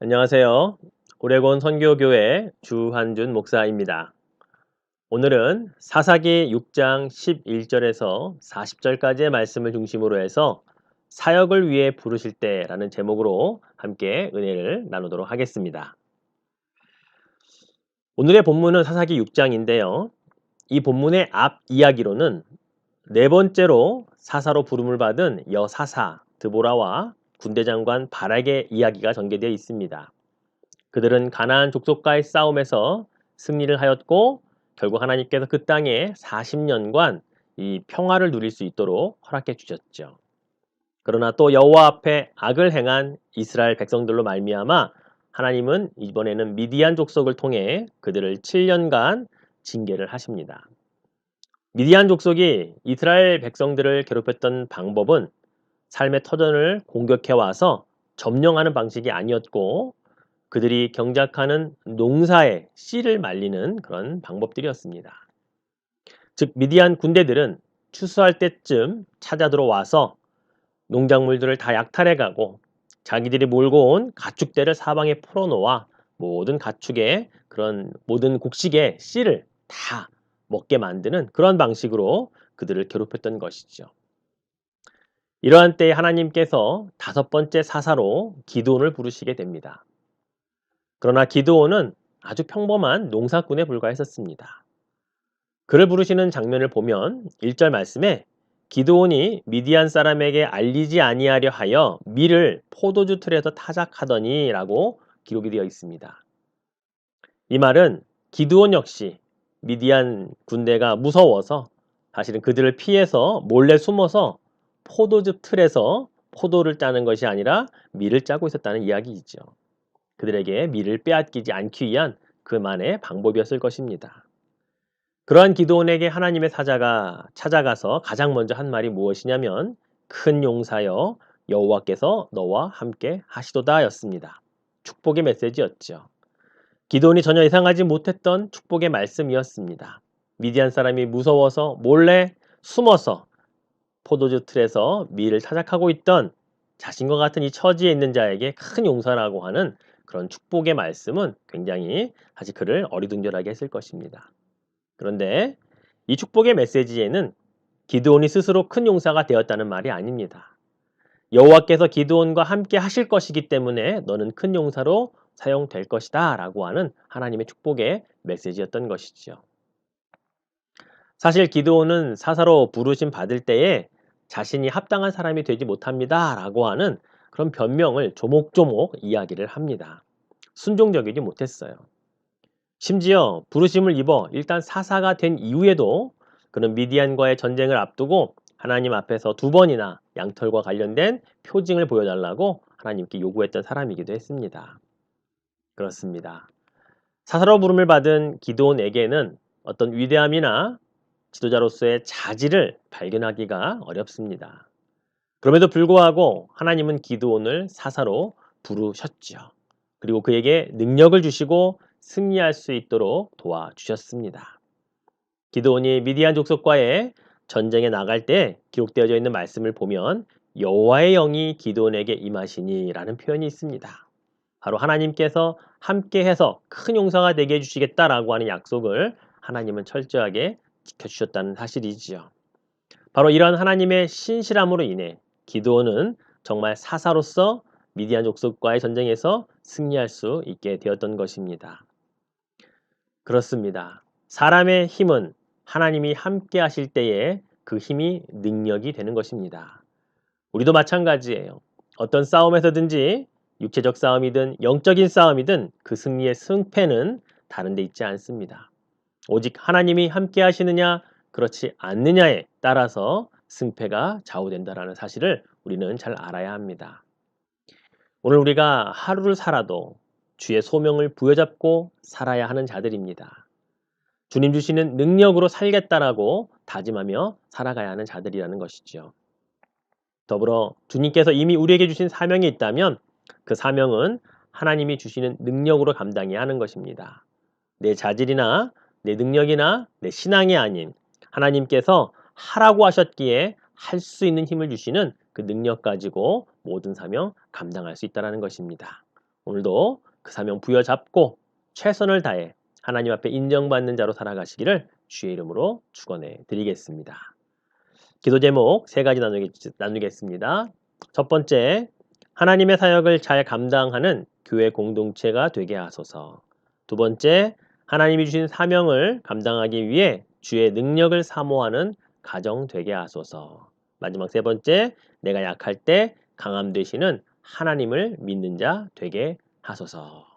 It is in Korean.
안녕하세요. 오레곤 선교교회 주한준 목사입니다. 오늘은 사사기 6장 11절에서 40절까지의 말씀을 중심으로 해서 사역을 위해 부르실 때라는 제목으로 함께 은혜를 나누도록 하겠습니다. 오늘의 본문은 사사기 6장인데요. 이 본문의 앞 이야기로는 네 번째로 사사로 부름을 받은 여사사 드보라와 군대장관 바락의 이야기가 전개되어 있습니다. 그들은 가나안 족속과의 싸움에서 승리를 하였고 결국 하나님께서 그 땅에 40년간 이 평화를 누릴 수 있도록 허락해 주셨죠. 그러나 또 여호와 앞에 악을 행한 이스라엘 백성들로 말미암아 하나님은 이번에는 미디안 족속을 통해 그들을 7년간 징계를 하십니다. 미디안 족속이 이스라엘 백성들을 괴롭혔던 방법은 삶의 터전을 공격해 와서 점령하는 방식이 아니었고 그들이 경작하는 농사의 씨를 말리는 그런 방법들이었습니다. 즉 미디안 군대들은 추수할 때쯤 찾아 들어와서 농작물들을 다 약탈해가고 자기들이 몰고 온 가축대를 사방에 풀어놓아 모든 가축의 그런 모든 곡식의 씨를 다 먹게 만드는 그런 방식으로 그들을 괴롭혔던 것이죠. 이러한 때에 하나님께서 다섯 번째 사사로 기드온을 부르시게 됩니다. 그러나 기드온은 아주 평범한 농사꾼에 불과했었습니다. 그를 부르시는 장면을 보면 1절 말씀에 기드온이 미디안 사람에게 알리지 아니하려 하여 밀을 포도주 틀에서 타작하더니 라고 기록이 되어 있습니다. 이 말은 기드온 역시 미디안 군대가 무서워서 사실은 그들을 피해서 몰래 숨어서 포도주 틀에서 포도를 짜는 것이 아니라 밀을 짜고 있었다는 이야기이죠. 그들에게 밀을 빼앗기지 않기 위한 그만의 방법이었을 것입니다. 그러한 기드온에게 하나님의 사자가 찾아가서 가장 먼저 한 말이 무엇이냐면 큰 용사여 여호와께서 너와 함께 하시도다 였습니다. 축복의 메시지였죠. 기드온이 전혀 예상하지 못했던 축복의 말씀이었습니다. 미디안 사람이 무서워서 몰래 숨어서 포도주 틀에서 밀을 타작하고 있던 자신과 같은 이 처지에 있는 자에게 큰 용사라고 하는 그런 축복의 말씀은 굉장히 사실 그를 어리둥절하게 했을 것입니다. 그런데 이 축복의 메시지에는 기드온이 스스로 큰 용사가 되었다는 말이 아닙니다. 여호와께서 기드온과 함께 하실 것이기 때문에 너는 큰 용사로 사용될 것이다 라고 하는 하나님의 축복의 메시지였던 것이죠. 사실 기드온은 사사로 부르심 받을 때에 자신이 합당한 사람이 되지 못합니다 라고 하는 그런 변명을 조목조목 이야기를 합니다. 순종적이지 못했어요. 심지어 부르심을 입어 일단 사사가 된 이후에도 그는 미디안과의 전쟁을 앞두고 하나님 앞에서 두 번이나 양털과 관련된 표징을 보여달라고 하나님께 요구했던 사람이기도 했습니다. 그렇습니다. 사사로 부름을 받은 기드온에게는 어떤 위대함이나 지도자로서의 자질을 발견하기가 어렵습니다. 그럼에도 불구하고 하나님은 기드온을 사사로 부르셨죠. 그리고 그에게 능력을 주시고 승리할 수 있도록 도와주셨습니다. 기드온이 미디안 족속과의 전쟁에 나갈 때 기록되어져 있는 말씀을 보면 여호와의 영이 기드온에게 임하시니 라는 표현이 있습니다. 바로 하나님께서 함께해서 큰 용사가 되게 해주시겠다라고 하는 약속을 하나님은 철저하게 지켜주셨다는 사실이지요. 바로 이런 하나님의 신실함으로 인해 기드온은 정말 사사로서 미디안 족속과의 전쟁에서 승리할 수 있게 되었던 것입니다. 그렇습니다. 사람의 힘은 하나님이 함께 하실 때에 그 힘이 능력이 되는 것입니다. 우리도 마찬가지예요. 어떤 싸움에서든지 육체적 싸움이든 영적인 싸움이든 그 승리의 승패는 다른 데 있지 않습니다. 오직 하나님이 함께 하시느냐 그렇지 않느냐에 따라서 승패가 좌우된다는 사실을 우리는 잘 알아야 합니다. 오늘 우리가 하루를 살아도 주의 소명을 부여잡고 살아야 하는 자들입니다. 주님 주시는 능력으로 살겠다라고 다짐하며 살아가야 하는 자들이라는 것이죠. 더불어 주님께서 이미 우리에게 주신 사명이 있다면 그 사명은 하나님이 주시는 능력으로 감당해야 하는 것입니다. 내 자질이나 내 능력이나 내 신앙이 아닌 하나님께서 하라고 하셨기에 할 수 있는 힘을 주시는 그 능력 가지고 모든 사명 감당할 수 있다는 것입니다. 오늘도 그 사명 부여잡고 최선을 다해 하나님 앞에 인정받는 자로 살아가시기를 주의 이름으로 축원해 드리겠습니다. 기도 제목 3가지 나누겠습니다. 첫 번째, 하나님의 사역을 잘 감당하는 교회 공동체가 되게 하소서. 두 번째, 하나님이 주신 사명을 감당하기 위해 주의 능력을 사모하는 가정 되게 하소서. 마지막 세 번째, 내가 약할 때 강함 되시는 하나님을 믿는 자 되게 하소서.